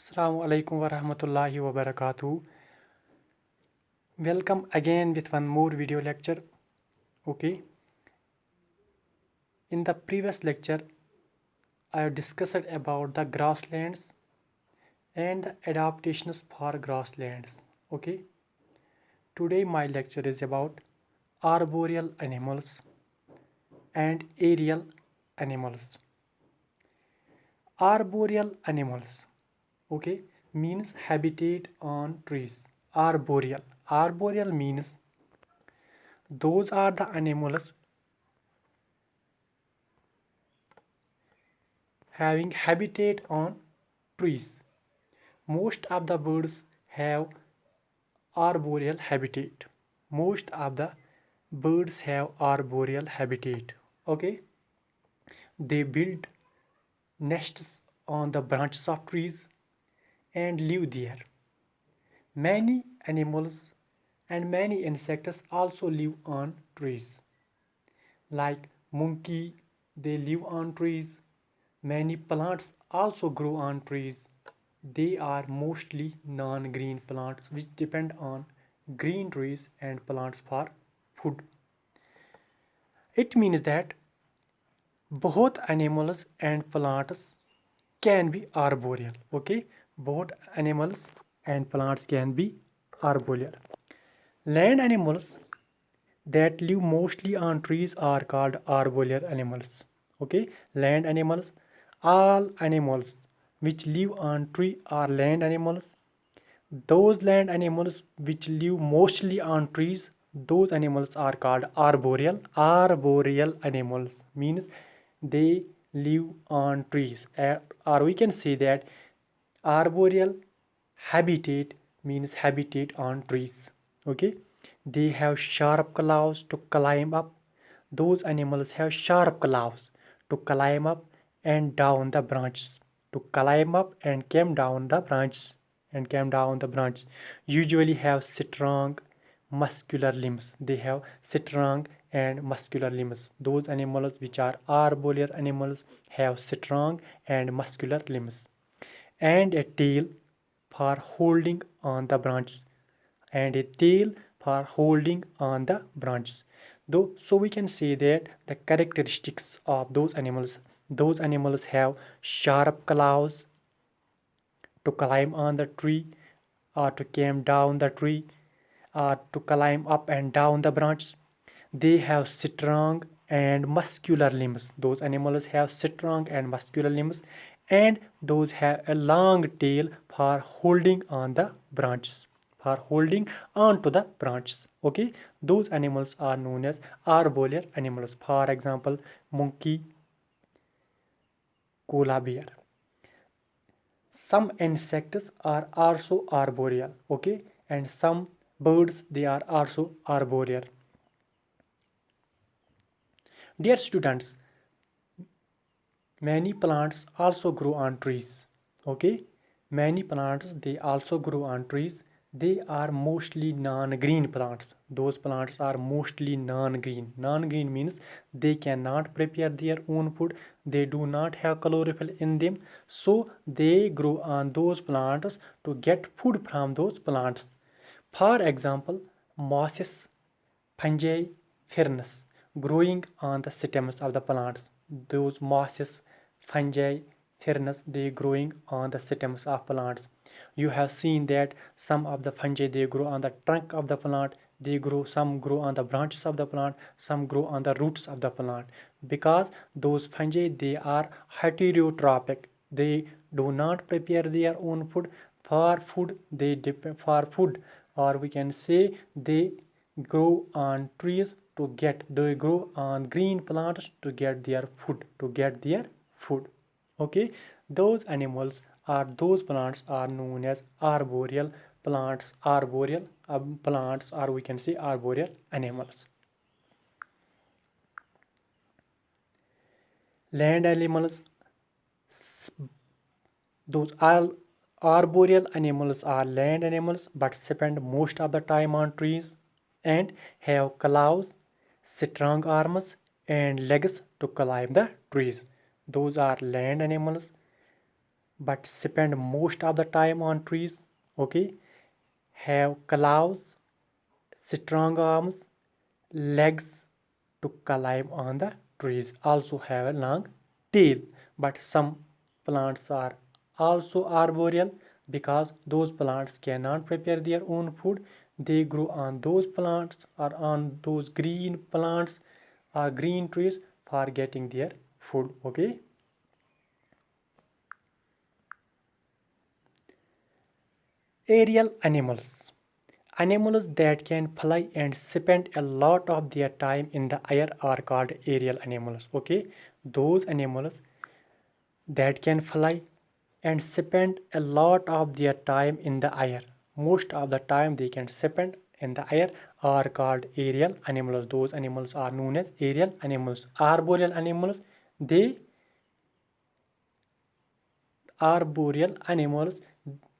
Assalamu alaikum wa rahmatullahi wa barakatuh. Welcome again with one more video lecture. Okay, in the previous lecture, I have discussed about the grasslands and the adaptations for grasslands. Okay, today my lecture is about arboreal animals and aerial animals. Arboreal animals, okay, means habitat on trees. Arboreal means those are the animals having habitat on trees. Most of the birds have arboreal habitat. Most of the birds have arboreal habitat. Okay, they build nests on the branches of trees and live there. Many animals and many insects also live on trees. Like monkey, they live on trees. Many plants also grow on trees. They are mostly non-green plants which depend on green trees and plants for food. It means that both animals and plants can be arboreal. Okay, both animals and plants can be arboreal. Land animals that live mostly on trees are called arboreal animals. Okay, land animals, all animals which live on tree are land animals. Those land animals which live mostly on trees, those animals are called arboreal. Arboreal animals means they live on trees. Or we can say that arboreal habitat means habitat on trees. Okay, they have sharp claws to climb up. Those animals have sharp claws to climb up and down the branches. To climb up and came down the branches and came down the branch. Usually have strong muscular limbs. They have strong and muscular limbs. Those animals which are arboreal animals have strong and muscular limbs and a tail for holding on the branches and a tail for holding on the branches. Though so we can say that the characteristics of those animals have sharp claws to climb on the tree or to climb down the tree or to climb up and down the branches. They have strong and muscular limbs. Those animals have strong and muscular limbs, and those have a long tail for holding on the branches. For holding on to the branches. Okay, those animals are known as arboreal animals. For example, monkey, koala bear. Some insects are also arboreal. Okay, and some birds they are also arboreal. Dear students, many plants also grow on trees. Okay, many plants they also grow on trees. They are mostly non-green plants. Those plants are mostly non-green. Non-green means they cannot prepare their own food. They do not have chlorophyll in them, so they grow on those plants to get food from those plants. For example, mosses, fungi, ferns growing on the stems of the plants. Those mosses, fungi, ferns, they growing on the stems of plants. You have seen that some of the fungi they grow on the trunk of the plant. They grow, some grow on the branches of the plant, some grow on the roots of the plant. Because those fungi they are heterotrophic. They do not prepare their own food. For food, they depend for food, or we can say they grow on trees to get they grow on green plants to get their food. Okay, those animals are those plants are known as arboreal plants, or we can say arboreal animals. Land animals, those all arboreal animals are land animals but spend most of the time on trees and have claws, strong arms, and legs to climb the trees. Those are land animals. but spend most of the time on trees. Okay, have claws, strong arms, legs to climb on the trees. Also have a long tail. But some plants are also arboreal because those plants cannot prepare their own food. They grow on those plants or on those green plants or green trees for getting their food. Okay. Aerial animals. Animals that can fly and spend a lot of their time in the air are called aerial animals. Okay, those animals that can fly and spend a lot of their time in the air. Most of the time they can spend in the air are called aerial animals. Those animals are known as aerial animals. Arboreal animals, they arboreal animals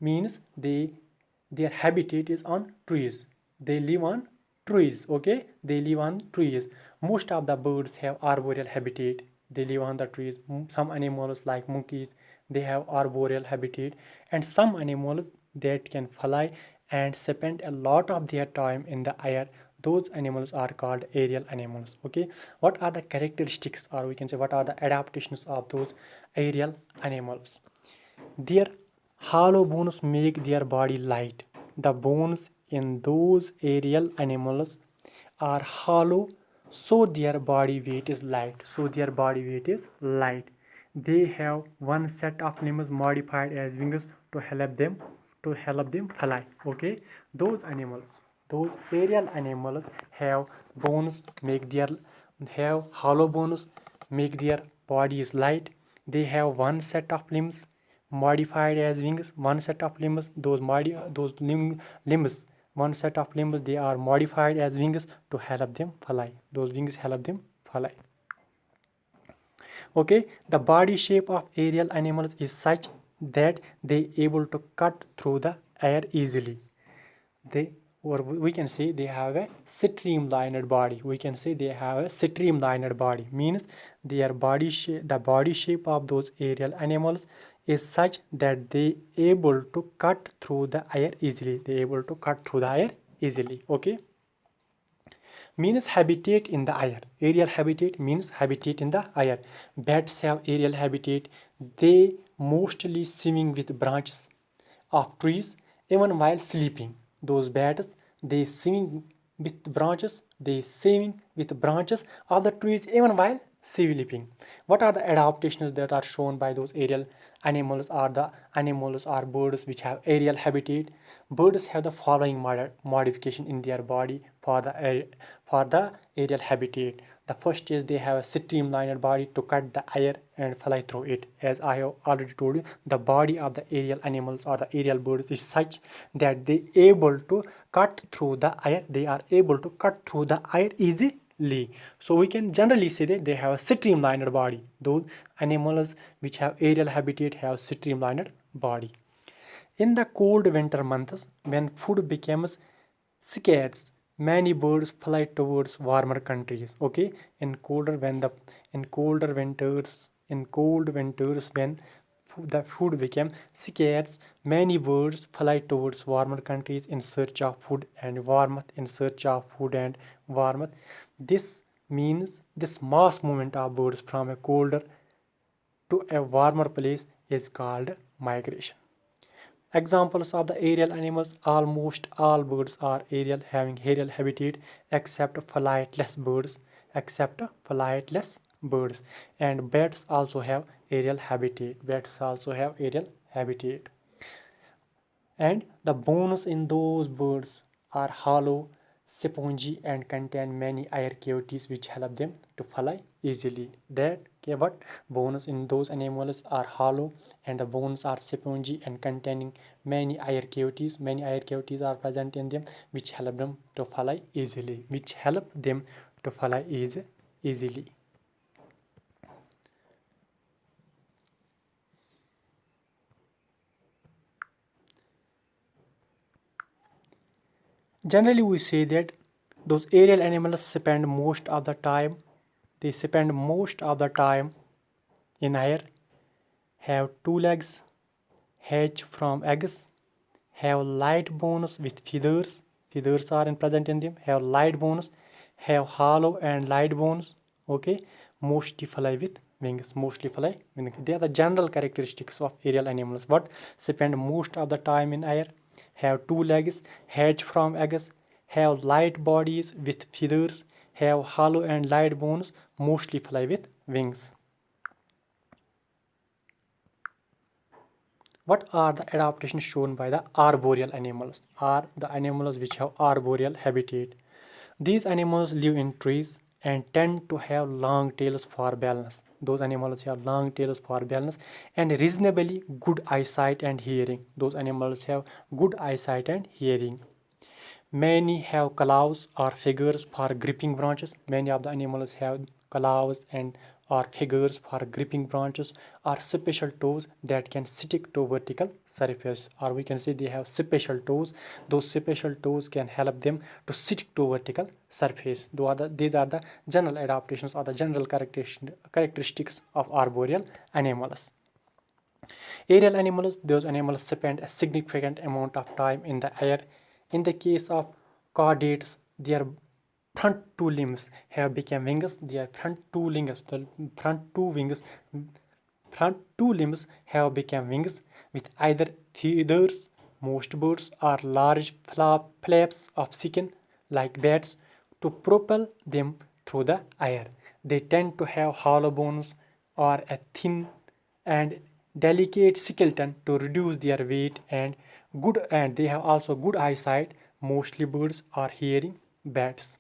means their habitat is on trees. They live on trees. Okay, they live on trees. Most of the birds have arboreal habitat. They live on the trees. Some animals like monkeys, they have arboreal habitat. And some animals that can fly and spend a lot of their time in the air, those animals are called aerial animals. Okay, what are the characteristics, or we can say what are the adaptations of those aerial animals? Their hollow bones make their body light. The bones in those aerial animals are hollow, so their body weight is light. They have one set of limbs modified as wings to help them fly. Okay, those aerial animals have bones make their have hollow bones make their bodies light. They have one set of limbs modified as wings. One set of limbs, limbs, one set of limbs, they are modified as wings to help them fly. Those wings help them fly. Okay, the body shape of aerial animals is such that they able to cut through the air easily. They, or we can say they have a streamlined body. Means the body shape of those aerial animals is such that they able to cut through the air easily. Okay, means habitat in the air. Aerial habitat means habitat in the air. Bats have aerial habitat. They mostly swimming with branches of trees even while sleeping. Those bats, they swimming with branches of the trees even while sleeping. What are the adaptations that are shown by those aerial animals? Are the animals are birds which have aerial habitat? Birds have the following modification in their body for the aerial habitat. The first is they have a streamlined body to cut the air and fly through it. As I have already told you, the body of the aerial animals or the aerial birds is such that they able to cut through the air. They are able to cut through the air easily. So we can generally say that they have a streamlined body. Those animals which have aerial habitat have streamlined body. In the cold winter months, when food becomes scarce, many birds fly towards warmer countries. Okay, in cold winters when the food became scarce, many birds fly towards warmer countries in search of food and warmth. This means this mass movement of birds from a colder to a warmer place is called migration. Examples of the aerial animals: almost all birds are aerial, having aerial habitat except flightless birds. And bats also have aerial habitat. And the bones in those birds are hollow, spongy, and contain many air cavities which help them to fly easily. That okay, what bones in those animals are hollow, and the bones are spongy and containing many air cavities. Many air cavities are present in them which help them to fly easily. Easily. Generally, we say that those aerial animals spend most of the time in air, have two legs, hatch from eggs, have light bones with feathers, feathers are present in them, have light bones, have hollow and light bones, okay, mostly fly with wings, mostly fly with wings. They are the general characteristics of aerial animals. What spend most of the time in air, have two legs, hatch from eggs, have light bodies with feathers, have hollow and light bones, mostly fly with wings. What are the adaptations shown by the arboreal animals? Are the animals which have arboreal habitat. These animals live in trees and tend to have long tails for balance. Those animals have long tails for balance and reasonably good eyesight and hearing. Those animals have good eyesight and hearing. Many have claws or figures for gripping branches. Many of the animals have claws and or figures for gripping branches or special toes that can stick to vertical surface, or we can say they have special toes. Those special toes can help them to stick to vertical surface. These are the general adaptations or the general characteristics of arboreal animals. Aerial animals, those animals spend a significant amount of time in the air. In the case of chordates, their front two limbs have become wings. Their front two wings, front two limbs have become wings with either feathers. Most birds are large flaps of skin, like bats, to propel them through the air. They tend to have hollow bones or a thin and delicate skeleton to reduce their weight, and they have also good eyesight. Mostly birds are hearing bats.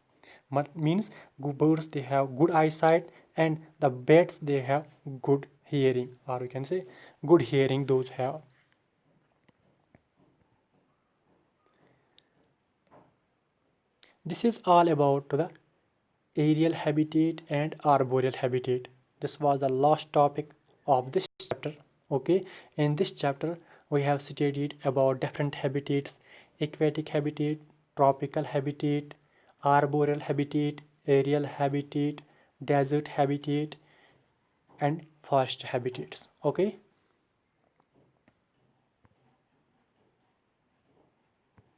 Means birds they have good eyesight, and the bats they have good hearing, or we can say good hearing those have. This is all about the aerial habitat and arboreal habitat. This was the last topic of this chapter. Okay, in this chapter we have studied about different habitats: aquatic habitat, tropical habitat, arboreal habitat, aerial habitat, desert habitat, and forest habitats. Okay,